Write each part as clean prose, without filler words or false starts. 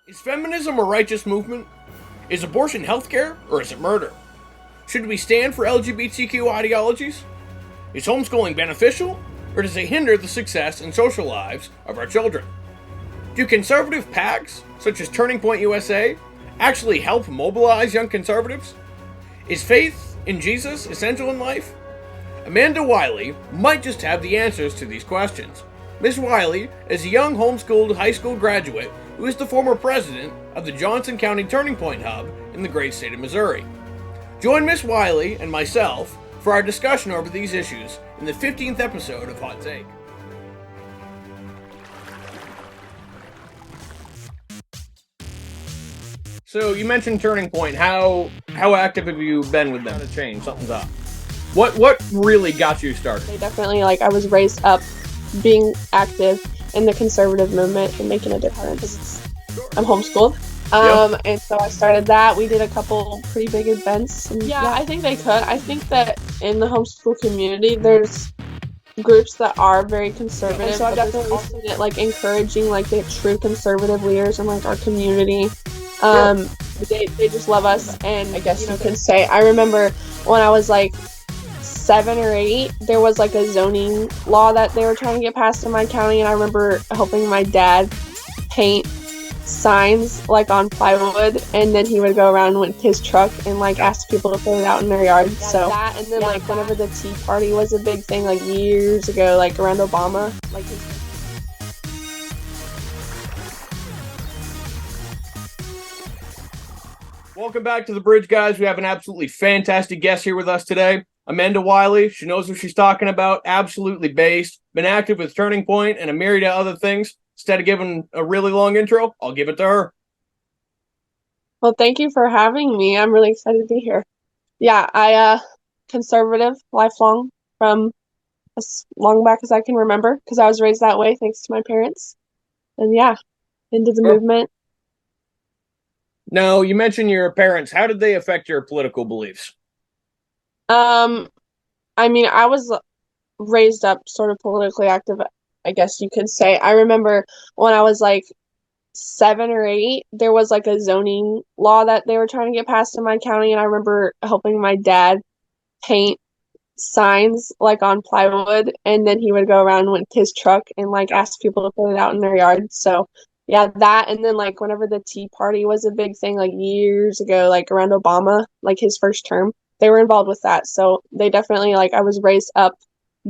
Is feminism a righteous movement? Is abortion healthcare or is it murder? Should we stand for LGBTQ ideologies? Is homeschooling beneficial or does it hinder the success and social lives of our children? Do conservative PACs, such as Turning Point USA, actually help mobilize young conservatives? Is faith in Jesus essential in life? Amanda Wiley might just have the answers to these questions. Ms. Wiley is a young homeschooled high school graduate who is the former president of the Johnson County Turning Point Hub in the great state of Missouri. Join Ms. Wiley and myself for our discussion over these issues in the 15th episode of Hot Take. So you mentioned Turning Point. How active have you been with them? To change, something's up. What really got you started? They definitely, I was raised up being active in the conservative movement and making a difference. I'm homeschooled. And so I started that. We did a couple pretty big events. And yeah, I think they could. I think that in the homeschool community, there's groups that are very conservative. And so I've definitely seen it encouraging the true conservative leaders in our community. They just love us, and I guess you could say I remember when I was 7 or 8, there was a zoning law that they were trying to get passed in my county, and I remember helping my dad paint signs on plywood, and then he would go around with his truck and ask people to put it out in their yard. So that, and then whenever the Tea Party was a big thing years ago, around Obama, Welcome back to The Bridge, guys. We have an absolutely fantastic guest here with us today. Amanda Wiley. She knows what she's talking about. Absolutely based. Been active with Turning Point and a myriad of other things. Instead of giving a really long intro, I'll give it to her. Well, thank you for having me. I'm really excited to be here. Yeah, I conservative, lifelong, from as long back as I can remember, because I was raised that way thanks to my parents. And yeah, into the movement. Now, you mentioned your parents. How did they affect your political beliefs? I was raised up sort of politically active, I guess you could say. I remember when I was 7 or 8, there was a zoning law that they were trying to get passed in my county, and I remember helping my dad paint signs on plywood, and then he would go around with his truck and ask people to put it out in their yard. So yeah, that, and then whenever the Tea Party was a big thing years ago, around Obama, his first term, they were involved with that. So they definitely, I was raised up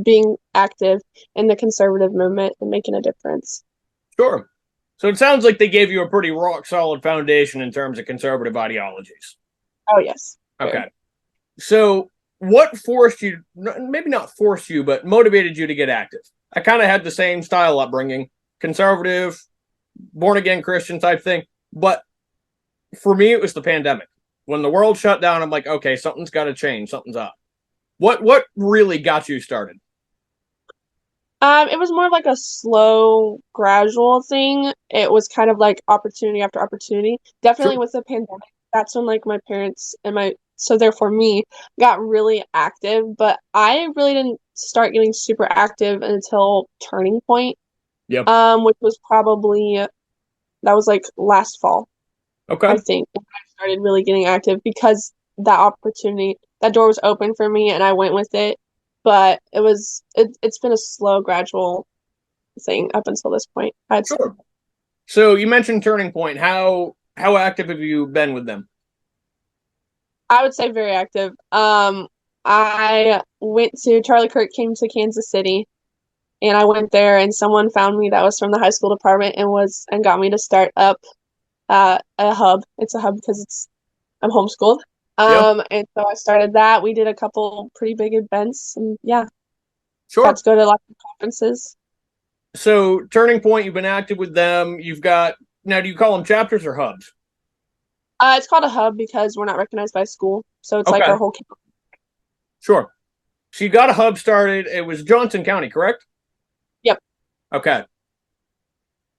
being active in the conservative movement and making a difference. Sure. So it sounds like they gave you a pretty rock solid foundation in terms of conservative ideologies. Oh, yes. Okay. Fair. So what forced you, maybe not forced you, but motivated you to get active? I kind of had the same style upbringing, conservative, born again Christian type thing. But for me, it was the pandemic. When the world shut down, I'm like, okay, something's got to change. Something's up. What really got you started? It was more of a slow, gradual thing. It was kind of opportunity after opportunity. Definitely with the pandemic, that's when my parents and so therefore me got really active. But I really didn't start getting super active until Turning Point. Yep. Which was probably last fall. Okay. I think I started really getting active because that door was open for me and I went with it. But it's been a slow, gradual thing up until this point. Sure. So you mentioned Turning Point. How active have you been with them? I would say very active. I went to Charlie Kirk came to Kansas City, and I went there, and someone found me that was from the high school department and got me to start up a hub. It's a hub because I'm homeschooled. And so I started that. We did a couple pretty big events, and yeah. Sure. Got to go to lots of conferences. So Turning Point, you've been active with them. Now, do you call them chapters or hubs? It's called a hub because we're not recognized by school. So it's our whole county. Sure. So you got a hub started. It was Johnson County, correct? Yep. Okay.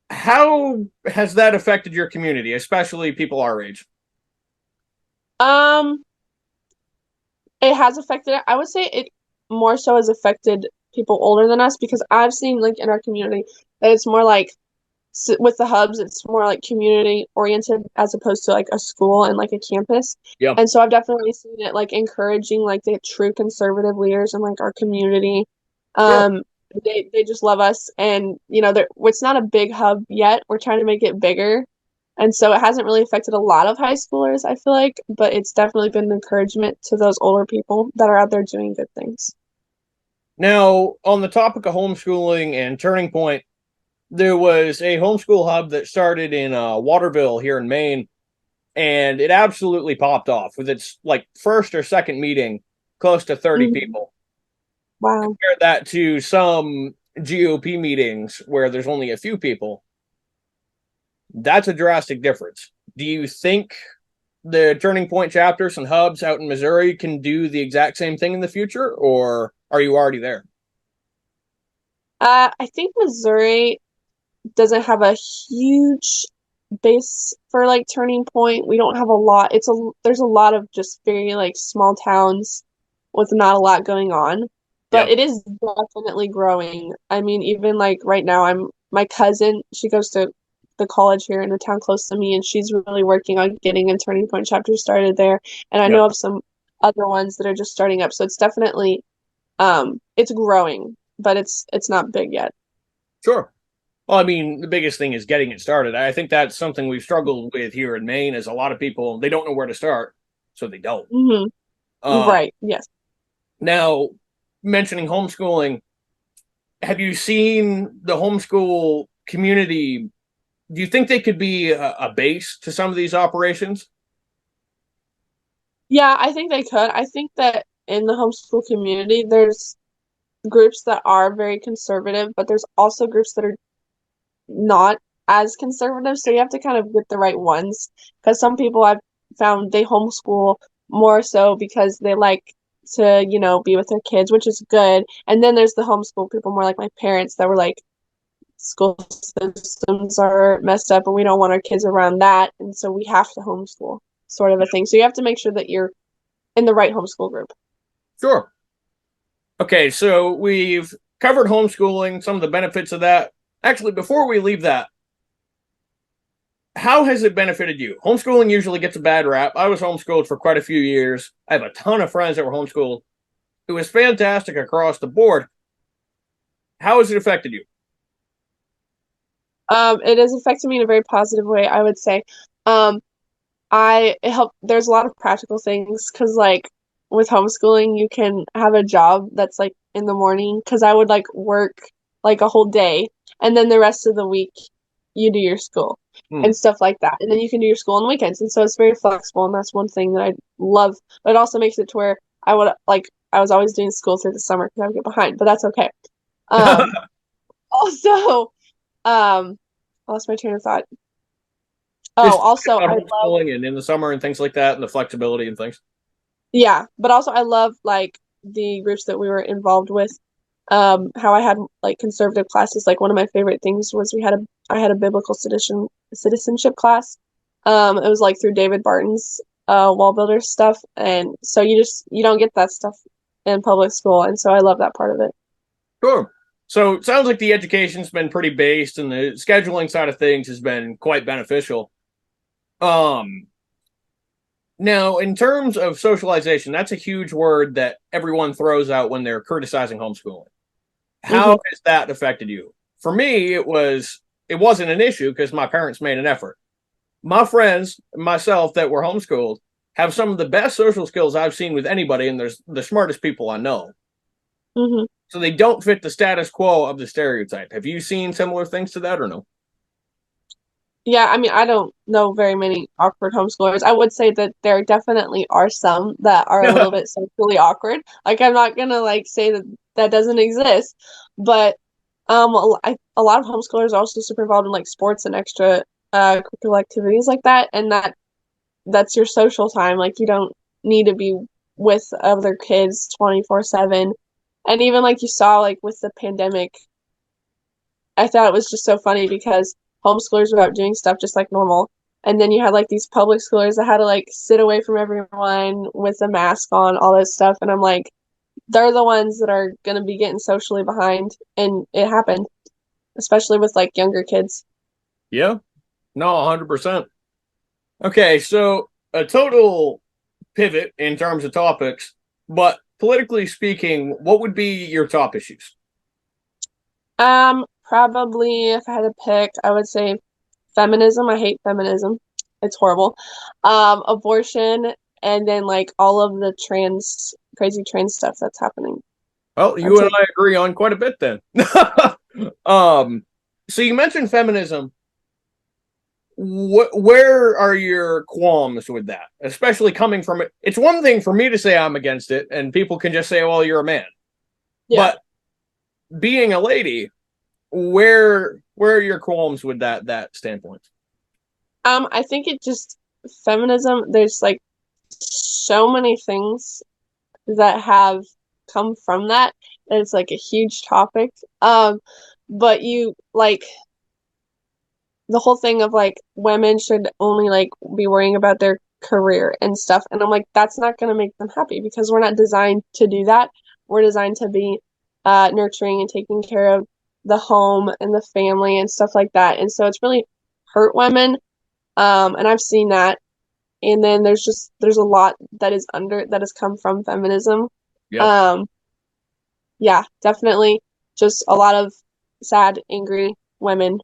How has that affected your community, especially people our age? It has affected it. I would say it more so has affected people older than us because I've seen in our community that it's more with the hubs, it's more like community oriented as opposed to like a school and like a campus. Yeah. And so I've definitely seen it like encouraging like the true conservative leaders in like our community. Sure. Um, they just love us, and it's not a big hub yet. We're trying to make it bigger, and so it hasn't really affected a lot of high schoolers, I feel like, but it's definitely been an encouragement to those older people that are out there doing good things. Now, on the topic of homeschooling and Turning Point, there was a homeschool hub that started in Waterville here in Maine, and it absolutely popped off with its like first or second meeting, close to 30 Mhm. people. Wow. Compare that to some GOP meetings where there's only a few people. That's a drastic difference. Do you think the Turning Point chapters and hubs out in Missouri can do the exact same thing in the future, or are you already there? I think Missouri doesn't have a huge base for like Turning Point. We don't have a lot. There's a lot of just very like small towns with not a lot going on, but Yep. it is definitely growing. I mean, even like right now, my cousin, she goes to the college here in a town close to me, and she's really working on getting a Turning Point chapter started there. And I Yep. know of some other ones that are just starting up. So it's definitely it's growing, but it's not big yet. Sure. Well, I mean, the biggest thing is getting it started. I think that's something we've struggled with here in Maine is a lot of people, they don't know where to start, so they don't. Hmm. Uh, Right. Yes. Now, mentioning homeschooling, have you seen the homeschool community? Do you think they could be a base to some of these operations? Yeah, I think they could. I think that in the homeschool community, there's groups that are very conservative, but there's also groups that are not as conservative. So you have to kind of get the right ones. Because some people I've found they homeschool more so because they like to, be with their kids, which is good. And then there's the homeschool people, more like my parents, that were like, school systems are messed up and we don't want our kids around that. And so we have to homeschool, sort of a thing. So you have to make sure that you're in the right homeschool group. Sure. Okay, so we've covered homeschooling, some of the benefits of that. Actually, before we leave that, how has it benefited you? Homeschooling usually gets a bad rap. I was homeschooled for quite a few years. I have a ton of friends that were homeschooled. It was fantastic across the board. How has it affected you? It has affected me in a very positive way, I would say. Um, it helped. There's a lot of practical things because, like, with homeschooling, you can have a job that's like in the morning. Because I would like work like a whole day, and then the rest of the week you do your school Hmm. and stuff like that. And then you can do your school on weekends, and so it's very flexible, and that's one thing that I love. But it also makes it to where I was always doing school through the summer because I would get behind, but that's okay. Um, also, I lost my train of thought. Oh, Just also, about I love, homeschooling and in the summer and things like that, and the flexibility and things. yeah, but also I love like the groups that we were involved with. How I had like conservative classes. Like one of my favorite things was I had a biblical citizenship class. It was like through David Barton's wall builder stuff, and so you don't get that stuff in public school, and so I love that part of it. Sure. So it sounds like the education's been pretty based, and the scheduling side of things has been quite beneficial. Um, Now, in terms of socialization, that's a huge word that everyone throws out when they're criticizing homeschooling. How Hmm. has that affected you? For me, it wasn't an issue because my parents made an effort. My friends, myself that were homeschooled, have some of the best social skills I've seen with anybody, and there's the smartest people I know. Hmm. So they don't fit the status quo of the stereotype. Have you seen similar things to that or no? Yeah, I mean, I don't know very many awkward homeschoolers. I would say that there definitely are some that are a little bit socially awkward. Like, I'm not gonna like say that that doesn't exist, but a lot of homeschoolers are also super involved in like sports and extra curricular activities like that, and that's your social time. Like, you don't need to be with other kids 24/7. And even like you saw like with the pandemic, I thought it was just so funny because homeschoolers were out doing stuff just like normal. And then you had like these public schoolers that had to like sit away from everyone with a mask on, all this stuff. And I'm like, they're the ones that are going to be getting socially behind. And it happened, especially with like younger kids. Yeah. No, 100%. Okay, so a total pivot in terms of topics, but politically speaking, what would be your top issues? Probably if I had to pick, I would say feminism. I hate feminism. It's horrible. Abortion, and then like all of the crazy trans stuff that's happening. Well, you That's and like, I agree on quite a bit then. um, so you mentioned feminism. Where are your qualms with that? Especially coming from it. It's one thing for me to say I'm against it, and people can just say, "Well, you're a man." yeah. But being a lady, where are your qualms with that standpoint? I think it just feminism, there's like so many things that have come from that. And it's like a huge topic. But you like the whole thing of like women should only like be worrying about their career and stuff. And I'm like, that's not gonna make them happy because we're not designed to do that. We're designed to be nurturing and taking care of the home and the family and stuff like that. And so it's really hurt women. And I've seen that. And then there's a lot that has come from feminism. Yep. Um, yeah, definitely just a lot of sad, angry women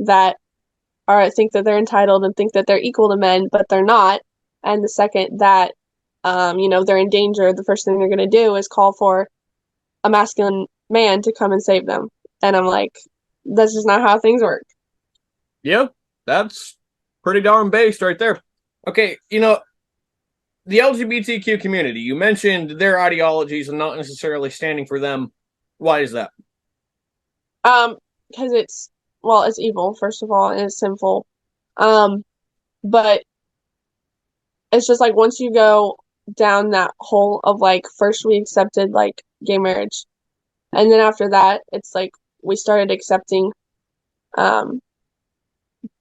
that are think that they're entitled and think that they're equal to men, but they're not. And the second that they're in danger, the first thing they're gonna do is call for a masculine man to come and save them. And I'm like, that's just not how things work. Yeah, that's pretty darn based right there. Okay, the LGBTQ community, you mentioned their ideologies and not necessarily standing for them. Why is that? Because it's evil, first of all, and it's sinful. Um, but it's just like once you go down that hole of like first we accepted like gay marriage, and then after that it's like we started accepting um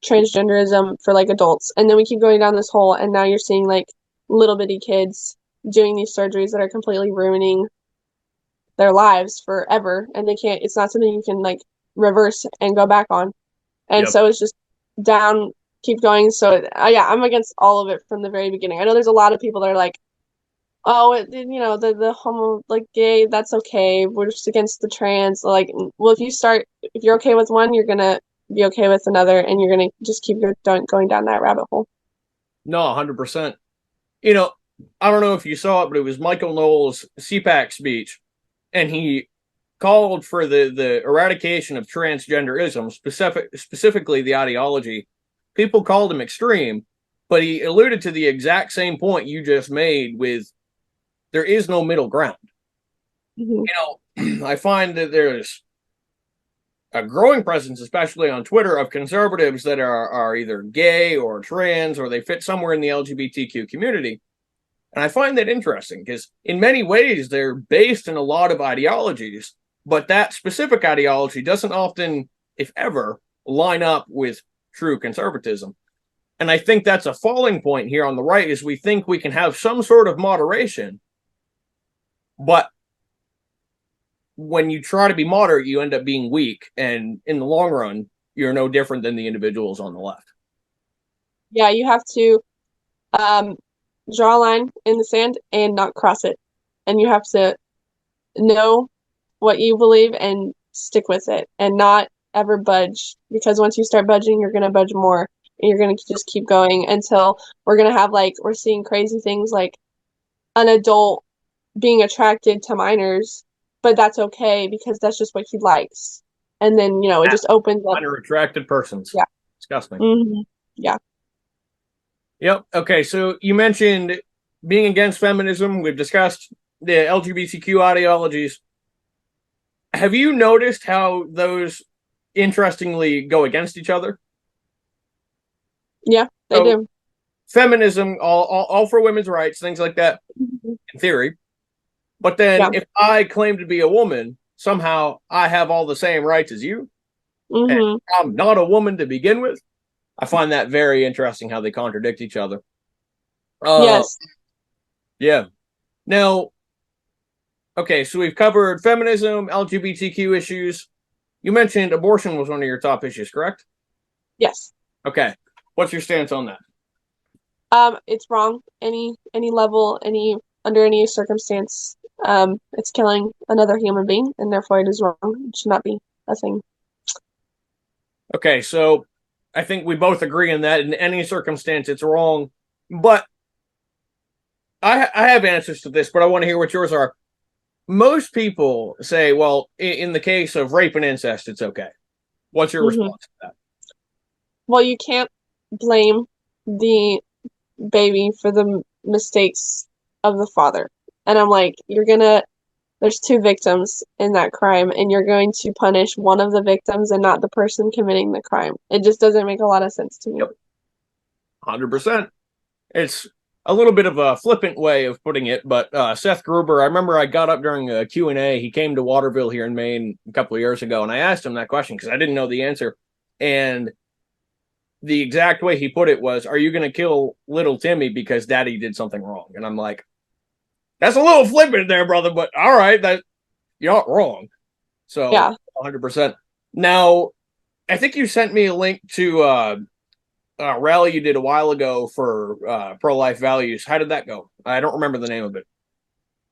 transgenderism for like adults, and then we keep going down this hole, and now you're seeing like little bitty kids doing these surgeries that are completely ruining their lives forever, and they can't. It's not something you can like reverse and go back on. And Yep. so it's just down, keep going. So yeah, I'm against all of it from the very beginning. I know there's a lot of people that are like, oh, the homo like gay, that's okay. We're just against the trans. Like, well, if you're okay with one, you're gonna be okay with another, and you're gonna just keep going down that rabbit hole. No, 100%. You know, I don't know if you saw it, but it was Michael Knowles' CPAC speech, and he called for the eradication of transgenderism, specifically the ideology. People called him extreme, but he alluded to the exact same point you just made with there is no middle ground. Mm-hmm. I find that there's a growing presence, especially on Twitter, of conservatives that are either gay or trans or they fit somewhere in the LGBTQ community. And I find that interesting because, in many ways, they're based in a lot of ideologies, but that specific ideology doesn't often, if ever, line up with true conservatism. And I think that's a falling point here on the right is we think we can have some sort of moderation, but when you try to be moderate, you end up being weak. And in the long run, you're no different than the individuals on the left. Yeah, you have to um, draw a line in the sand and not cross it, and you have to know what you believe and stick with it and not ever budge because once you start budging, you're going to budge more and you're going to just keep going until we're going to have like, we're seeing crazy things like an adult being attracted to minors, but that's okay because that's just what he likes. And then, it just opens up. Minor attracted persons. Yeah. Disgusting. Mm-hmm. Yeah. Yep. Okay. So you mentioned being against feminism. We've discussed the LGBTQ ideologies. Have you noticed how those interestingly go against each other? Yeah, they So do. feminism, all for women's rights, things like that, Mm-hmm. in theory. But then Yeah. if I claim to be a woman, somehow I have all the same rights as you, and Mm-hmm. I'm not a woman to begin with. I find that very interesting how they contradict each other. Uh, Yes. yeah. Now, okay, so we've covered feminism, LGBTQ issues. You mentioned abortion was one of your top issues, correct? Yes. Okay. What's your stance on that? It's wrong. Any level, under any circumstance, it's killing another human being, and therefore it is wrong. It should not be a thing. Okay, so I think we both agree on that. In any circumstance, it's wrong. But I have answers to this, but I want to hear what yours are. Most people say, well, in the case of rape and incest, it's okay. What's your Hmm. response to that? Well, you can't blame the baby for the mistakes of the father. And I'm like, there's two victims in that crime, and you're going to punish one of the victims and not the person committing the crime. It just doesn't make a lot of sense to me. Yep, 100%. It's a little bit of a flippant way of putting it, but Seth Gruber, I remember I got up during a Q&A. He came to Waterville here in Maine a couple of years ago, and I asked him that question because I didn't know the answer. And the exact way he put it was, are you going to kill little Timmy because daddy did something wrong? And I'm like, that's a little flippant there, brother, but all right, that you're not wrong. So Yeah. 100%. Now, I think you sent me a link to a rally you did a while ago for pro-life values. How did that go? I don't remember the name of it.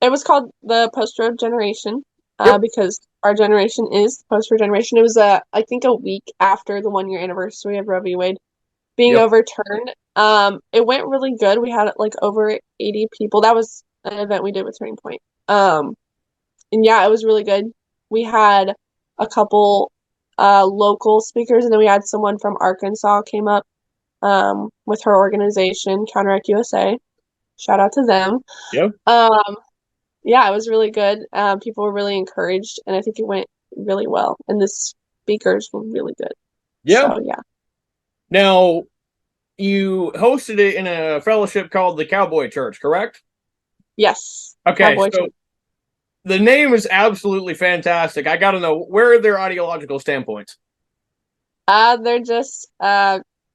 It was called the post-road generation, Yep. because our generation is the post-road generation. It was I think a week after the 1 year anniversary of Roe v. Wade being Yep. overturned. It went really good. We had like over 80 people. That was an event we did with Turning Point. And yeah, it was really good. We had a couple local speakers, and then we had someone from Arkansas came up with her organization, Counteract USA. Shout out to them. Yep. Um, yeah, it was really good. People were really encouraged, and I think it went really well. And the speakers were really good. Yep. So yeah. Now, you hosted it in a fellowship called the Cowboy Church, correct? Yes. Okay, Cowboy so Church. the name is absolutely fantastic. I got to know, where are their ideological standpoints? They're just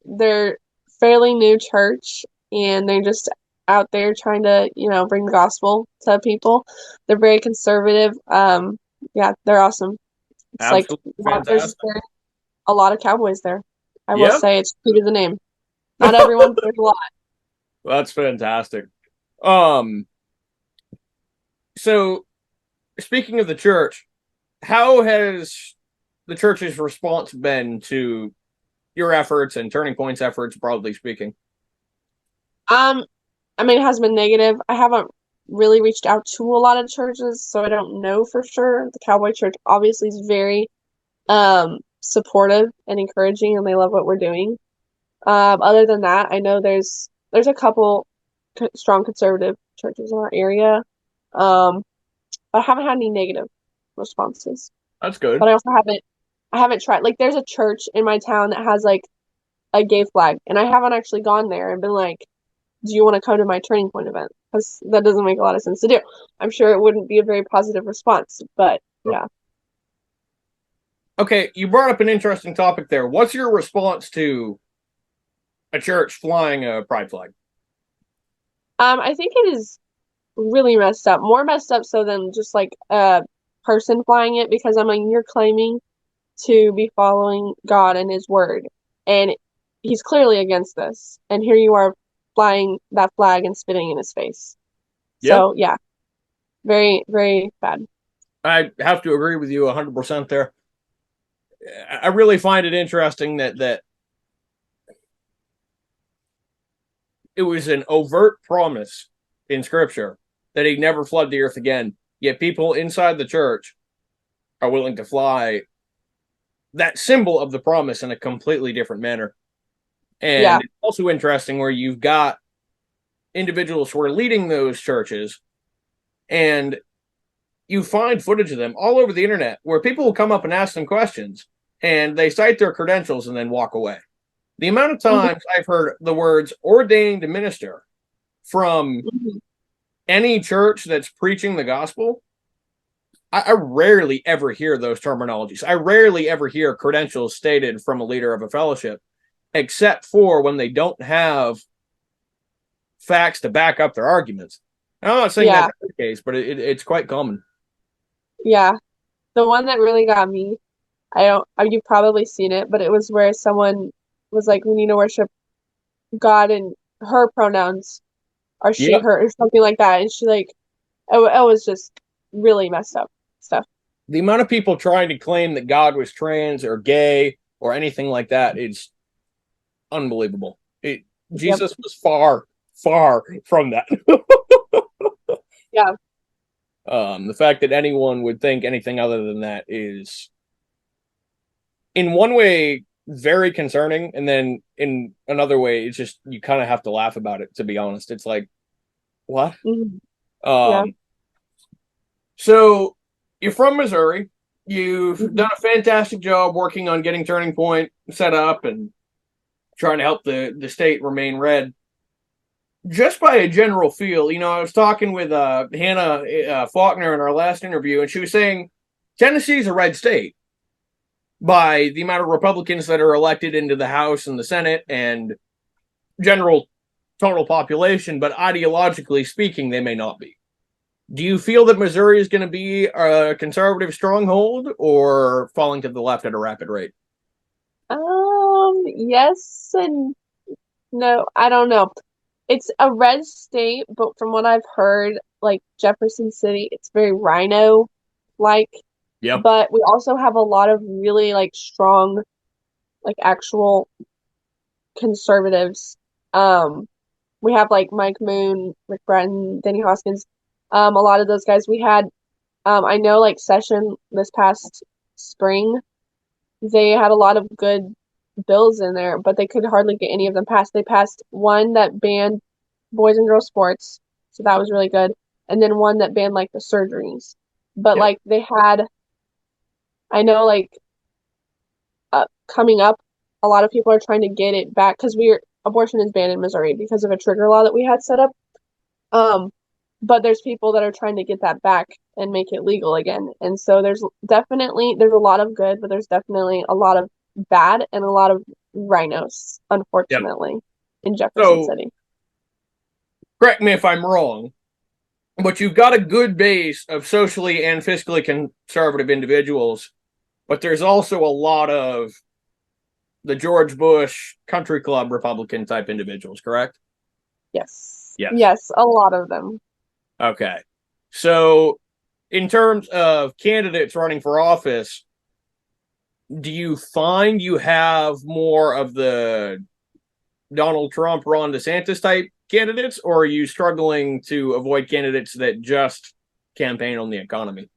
they're fairly new church, and they're just out there trying to, bring the gospel to people. They're very conservative. Yeah, they're awesome. It's like Absolutely there's fantastic. a lot of cowboys there. I will Yep. say it's true to the name. Not everyone, but there's a lot. That's fantastic. Um, so speaking of the church, how has the church's response been to your efforts and Turning Point's efforts, broadly speaking? Um, I mean, it has been negative. I haven't really reached out to a lot of churches, so I don't know for sure. The Cowboy Church obviously is very supportive and encouraging, and they love what we're doing. Other than that, I know there's a couple strong conservative churches in our area. Um, but I haven't had any negative responses. That's good. But I haven't tried. Like, there's a church in my town that has like a gay flag, and I haven't actually gone there and been like, "Do you want to come to my Turning Point event?" Because that doesn't make a lot of sense to do. I'm sure it wouldn't be a very positive response, but yeah. Okay, you brought up an interesting topic there. What's your response to a church flying a pride flag? I think it is really messed up. More messed up so than just like a person flying it, because I mean you're claiming to be following God and his word, and he's clearly against this. And here you are flying that flag and spitting in his face. Yep. So yeah, very, very bad. I have to agree with you 100% there. I really find it interesting that it was an overt promise in scripture that he'd never flood the earth again. Yet people inside the church are willing to fly that symbol of the promise in a completely different manner. Yeah. And it's also interesting where you've got individuals who are leading those churches, and you find footage of them all over the internet where people will come up and ask them questions, and they cite their credentials and then walk away. The amount of Hmm. times I've heard the words ordained minister from Hmm. any church that's preaching the gospel, I rarely ever hear those terminologies. I rarely ever hear credentials stated from a leader of a fellowship, except for when they don't have facts to back up their arguments. I'm not saying Yeah. that's the case, but it's quite common. Yeah. The one that really got me, I don't, you've probably seen it, but it was where someone was like, we need to worship God, and her pronouns are she, Yep. her, or something like that. And she like, it was just really messed up stuff. The amount of people trying to claim that God was trans or gay or anything like that is unbelievable. Yep. Jesus was far, far from that. Yeah. The fact that anyone would think anything other than that is, in one way, very concerning, and then in another way, it's just you kind of have to laugh about it. To be honest, it's like, what? Mhm. Yeah. Um, so you're from Missouri. You've Mhm. done a fantastic job working on getting Turning Point set up and trying to help the state remain red. Just by a general feel, I was talking with Hannah Faulkner in our last interview, and she was saying Tennessee's a red state by the amount of Republicans that are elected into the House and the Senate and general total population, but ideologically speaking, they may not be. Do you feel that Missouri is going to be a conservative stronghold or falling to the left at a rapid rate? Yes and no. I don't know. It's a red state, but from what I've heard, like Jefferson City, it's very rhino like. Yep. But we also have a lot of really like strong, like actual conservatives. Um, we have like Mike Moon, Rick Breton, Denny Hoskins. A lot of those guys we had. I know like session this past spring, they had a lot of good bills in there, but they could hardly get any of them passed. They passed one that banned boys and girls sports, so that was really good, and then one that banned like the surgeries. But Yep. like they had, I know like coming up, a lot of people are trying to get it back because we're abortion is banned in Missouri because of a trigger law that we had set up. Um, but there's people that are trying to get that back and make it legal again. And so there's a lot of good, but there's definitely a lot of bad and a lot of rhinos, Yep. unfortunately, in Jefferson So, City. correct me if I'm wrong, but you've got a good base of socially and fiscally conservative individuals, but there's also a lot of the George Bush country club Republican type individuals, correct? Yes. Yes. Yes, a lot of them. Okay. So, in terms of candidates running for office, do you find you have more of the Donald Trump, Ron DeSantis type candidates, or are you struggling to avoid candidates that just campaign on the economy?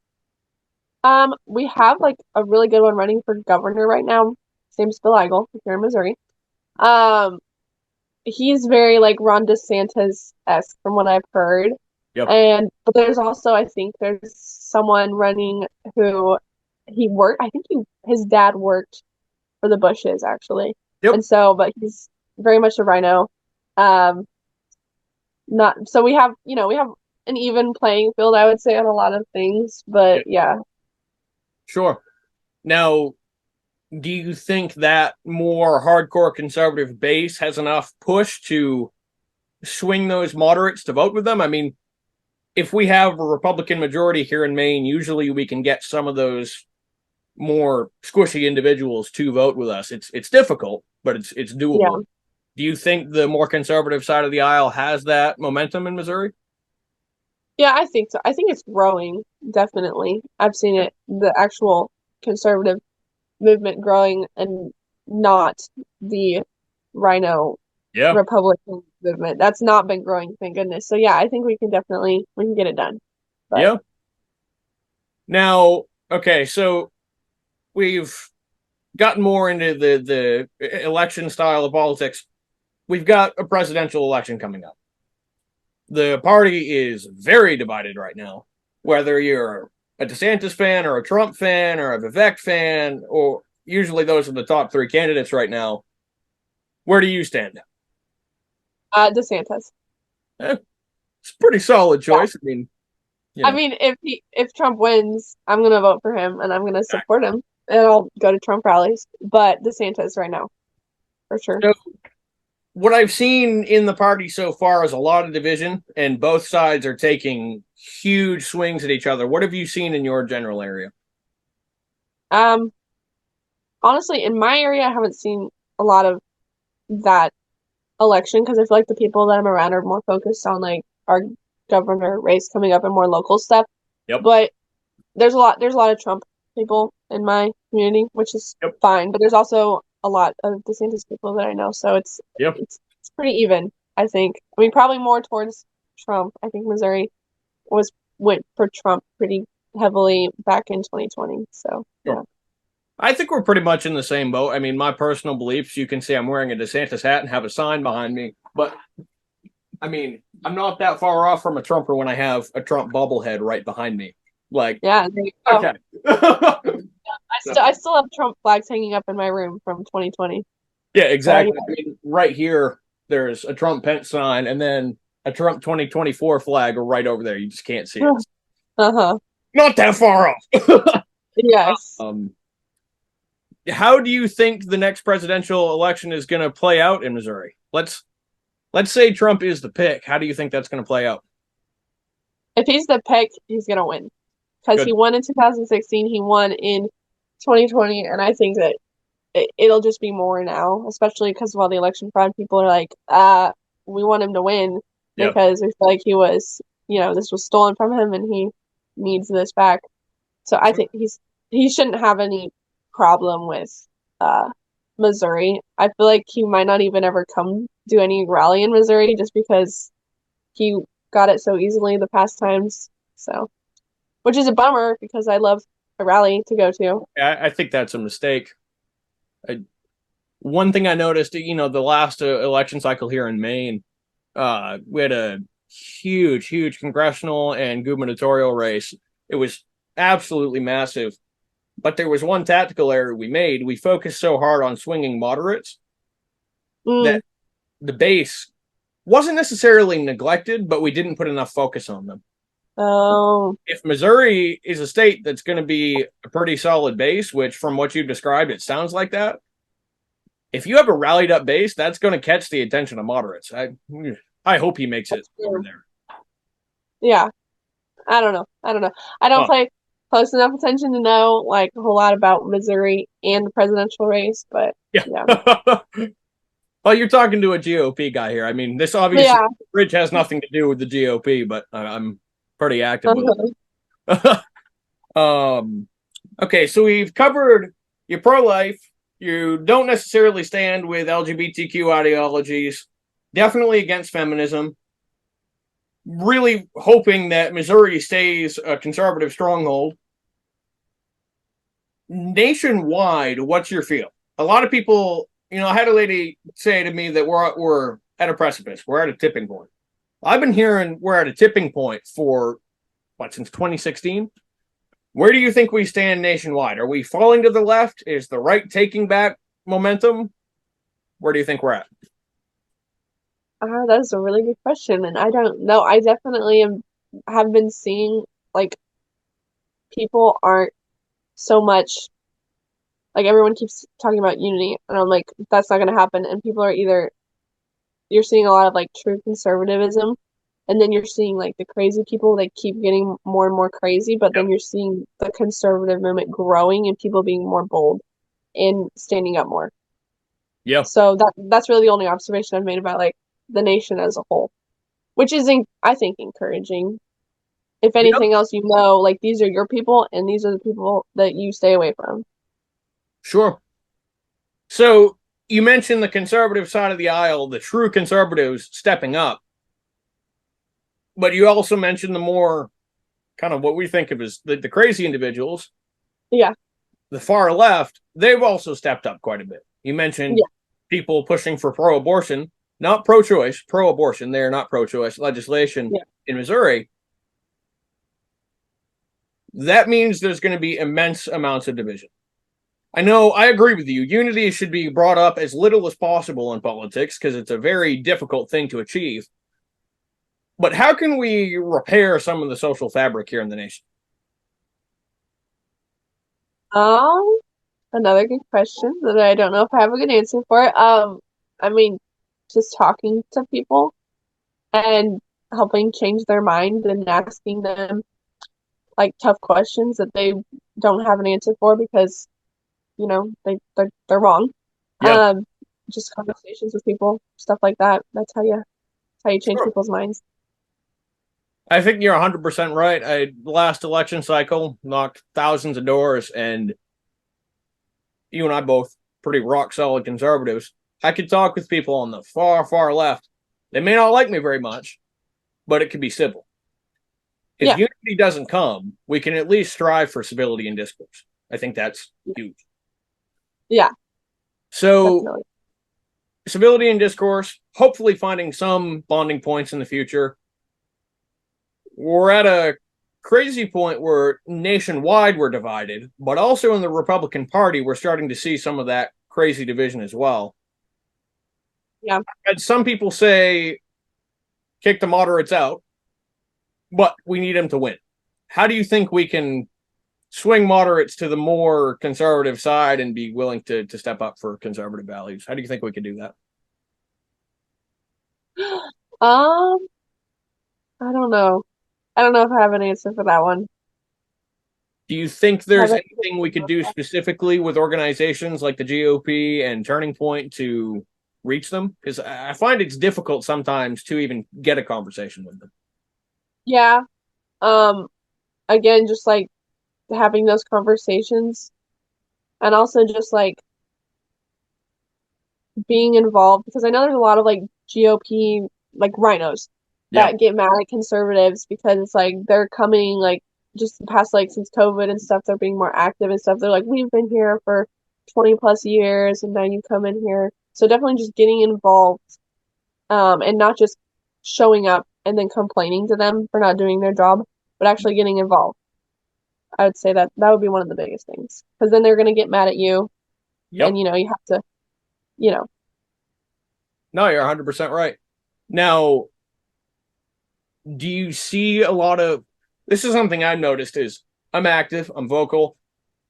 We have like a really good one running for governor right now. His name's Bill Eigel here in Missouri. Um, he's very like Ron DeSantis-esque from what I've heard. Yep. And but there's also I think there's someone running who I think his dad worked for the Bushes actually. Yep. And so but he's very much a rhino. Um not so we have an even playing field I would say on a lot of things, but Yep. yeah. Sure. Now, do you think that more hardcore conservative base has enough push to swing those moderates to vote with them? I mean, if we have a Republican majority here in Maine, usually we can get some of those more squishy individuals to vote with us. It's difficult, but it's Yeah. doable. Do you think the more conservative side of the aisle has that momentum in Missouri? Yeah, I think so. I think it's growing, definitely. I've seen Yeah. it, the actual conservative movement growing and not the rhino Yeah. Republican movement. That's not been growing, thank goodness. So yeah, I think we can get it done. But Yeah. Now, okay, so we've gotten more into the election style of politics. We've got a presidential election coming up. The party is very divided right now. Whether you're a DeSantis fan or a Trump fan or a Vivek fan, or usually those are the top three candidates right now. Where do you stand? DeSantis. Eh, it's a pretty solid Yeah. choice. I mean, I mean, if Trump wins, I'm gonna vote for him and I'm gonna support him and I'll go to Trump rallies. But DeSantis right now, for sure. so what I've seen in the party so far is a lot of division, and both sides are taking huge swings at each other. What have you seen in your general area? Um, Honestly, in my area, I haven't seen a lot of that election because I feel like the people that I'm around are more focused on like our governor race coming up and more local stuff. Yep. But there's a lot of Trump people in my community, which is Yep. fine. But there's also a lot of DeSantis people that I know, so Yep. it's pretty even, I think. I mean, probably more towards Trump. I think Missouri went for Trump pretty heavily back in 2020. So Sure. yeah. I think we're pretty much in the same boat. I mean, my personal beliefs, you can see I'm wearing a DeSantis hat and have a sign behind me, but I mean, I'm not that far off from a Trumper when I have a Trump bobblehead right behind me. Like, Yeah, there you go. okay. I still have Trump flags hanging up in my room from 2020. Yeah, So exactly. I mean, right here, there's a Trump Pence sign and then a Trump 2024 flag right over there. You just can't see it. uh-huh. Not that far off. Yes. How do you think the next presidential election is going to play out in Missouri? Let's say Trump is the pick. How do you think that's going to play out? If he's the pick, he's gonna win. Because he won in 2016, he won in 2020, and I think that it'll just be more now, especially because of all the election fraud. People are like, we want him to win because we feel like this was stolen from him and he needs this back. So I think he shouldn't have any problem with Missouri. I feel like he might not even ever come do any rally in Missouri just because he got it so easily the past times. So, which is a bummer because I love a rally to go to. I think that's a mistake. One thing I noticed, the last election cycle here in Maine, we had a huge congressional and gubernatorial race. It was absolutely massive. But there was one tactical error we made. We focused so hard on swinging moderates that the base wasn't necessarily neglected, but we didn't put enough focus on them. Oh. If Missouri is a state that's going to be a pretty solid base, which from what you described, it sounds like that. If you have a rallied up base, that's going to catch the attention of moderates. I hope he makes it over there. Yeah. I don't know. I don't pay close enough attention to know like a whole lot about Missouri and the presidential race, but yeah. Well, you're talking to a GOP guy here. I mean, this obviously bridge has nothing to do with the GOP, but I'm pretty active with it. Okay, so we've covered you're pro-life. You don't necessarily stand with LGBTQ ideologies. Definitely against feminism. Really hoping that Missouri stays a conservative stronghold. Nationwide, what's your feel? A lot of people, I had a lady say to me that we're at a precipice. We're at a tipping point. I've been hearing we're at a tipping point for, since 2016? Where do you think we stand nationwide? Are we falling to the left? Is the right taking back momentum? Where do you think we're at? That's a really good question, and I don't know. I definitely have been seeing like people aren't so much like everyone keeps talking about unity, and I'm like, that's not going to happen. And people are you're seeing a lot of like true conservatism, and then you're seeing like the crazy people that keep getting more and more crazy, but then you're seeing the conservative movement growing and people being more bold and standing up more. Yeah. So that's really the only observation I've made about like the nation as a whole, which is, I think, encouraging. If anything else, like these are your people and these are the people that you stay away from. Sure. So you mentioned the conservative side of the aisle, the true conservatives stepping up. But you also mentioned the more kind of what we think of as the crazy individuals. Yeah. The far left, they've also stepped up quite a bit. You mentioned people pushing for pro-abortion, not pro-choice, pro-abortion. They're not pro-choice legislation in Missouri. That means there's going to be immense amounts of division. I know, I agree with you. Unity should be brought up as little as possible in politics because it's a very difficult thing to achieve. But how can we repair some of the social fabric here in the nation? Another good question that I don't know if I have a good answer for. I mean, just talking to people and helping change their mind and asking them like tough questions that they don't have an answer for because they're wrong. just conversations with people, stuff like that. That's how you change Sure. people's minds. I think you're 100% right. Last election cycle knocked thousands of doors, and you and I both pretty rock solid conservatives. I could talk with people on the far, far left. They may not like me very much, but it could be civil. If Yeah, unity doesn't come, we can at least strive for civility in discourse. I think that's huge. yeah, So, definitely. civility in discourse, hopefully finding some bonding points in the future. We're at a crazy point where nationwide we're divided, but also in the Republican Party, we're starting to see some of that crazy division as well. Yeah. And some people say kick the moderates out, but we need them to win. How do you think we can swing moderates to the more conservative side and be willing to step up for conservative values? How do you think we could do that? Um, I don't know. I don't know if I have an answer for that one. Do you think there's Haven't- anything we could do specifically with organizations like the GOP and Turning Point to reach them? Because I find it's difficult sometimes to even get a conversation with them. Yeah. Um, Again, just like having those conversations and also just like being involved because I know there's a lot of like GOP like rhinos Yeah. that get mad at conservatives because it's like they're coming like just the past like since COVID and stuff, they're being more active and stuff. They're like, we've been here for 20 plus years and now you come in here. So definitely just getting involved, and not just showing up and then complaining to them for not doing their job, but actually getting involved. I would say that that would be one of the biggest things because then they're going to get mad at you Yep. and you have to, you know, No, you're 100% right. Now, do you see a lot of this is something I've noticed is I'm active, I'm vocal.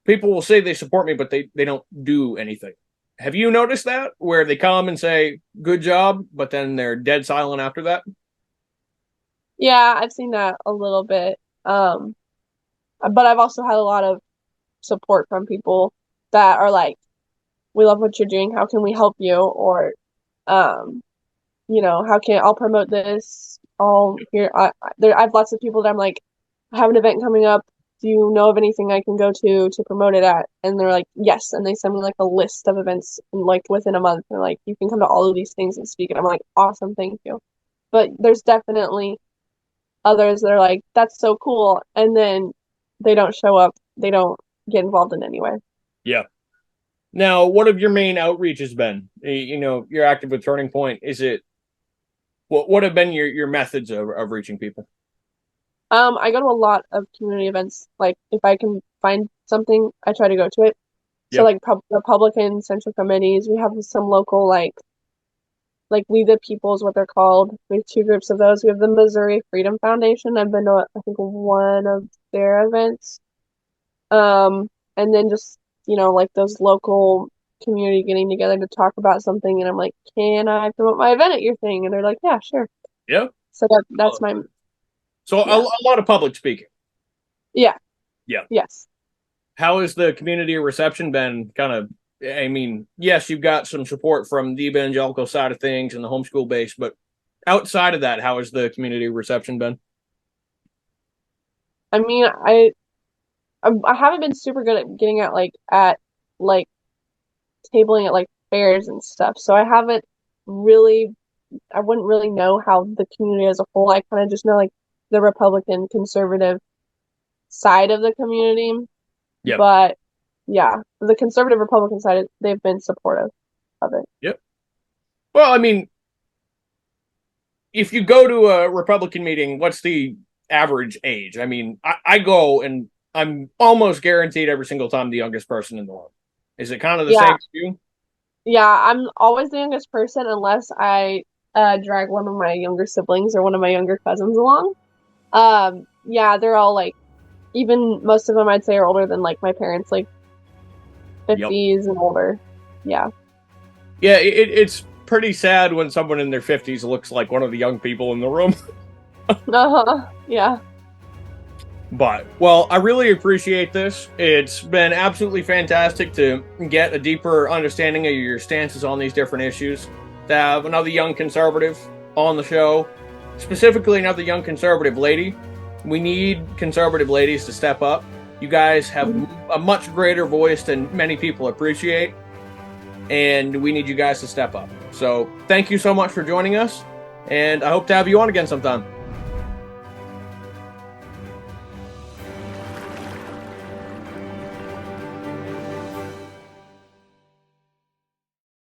People will say they support me, but they don't do anything. Have you noticed that where they come and say good job, but then they're dead silent after that? yeah, I've seen that a little bit. But I've also had a lot of support from people that are like, we love what you're doing. How can we help you? Or, um, how can I'll promote this? I'll here. I have lots of people that I'm like, I have an event coming up. Do you know of anything I can go to promote it at? And they're like, yes. And they send me like a list of events and like within a month. They're like, you can come to all of these things and speak. And I'm like, awesome, thank you. But there's definitely others that are like, that's so cool. And then they don't show up. They don't get involved in any way. Yeah. Now, what have your main outreaches been? You're active with Turning Point. Is it what have been your methods of reaching people? I go to a lot of community events. Like if I can find something, I try to go to it. So Yep. like Republican Central Committees, we have some local like We the People is what they're called. We have two groups of those. We have the Missouri Freedom Foundation. I've been to I think one of their events. And then just like those local community getting together to talk about something, and I'm like, can I promote my event at your thing? And they're like, yeah, sure. Yeah. So that's my So yeah. a lot of public speaking. Yeah. Yeah. Yes. How has the community reception been? Kind of, I mean, yes, you've got some support from the evangelical side of things and the homeschool base, but outside of that, how has the community reception been? I mean, I haven't been super good at getting at like tabling at like fairs and stuff. So I wouldn't really know how the community as a whole. I kind of just know like the Republican conservative side of the community. Yep. But yeah, the conservative Republican side, they've been supportive of it. Yep. Well, I mean, if you go to a Republican meeting, what's the average age? I mean, I go and I'm almost guaranteed every single time the youngest person in the room. Is it kind of the Yeah, same for you? yeah, I'm always the youngest person unless I drag one of my younger siblings or one of my younger cousins along. Yeah, they're all like, even most of them I'd say are older than like my parents, like Yep. 50s and older. Yeah. Yeah, it's pretty sad when someone in their 50s looks like one of the young people in the room. Uh-huh. Yeah. But, well, I really appreciate this. It's been absolutely fantastic to get a deeper understanding of your stances on these different issues. To have another young conservative on the show, specifically another young conservative lady. We need conservative ladies to step up. You guys have a much greater voice than many people appreciate, and we need you guys to step up. So, thank you so much for joining us, and I hope to have you on again sometime.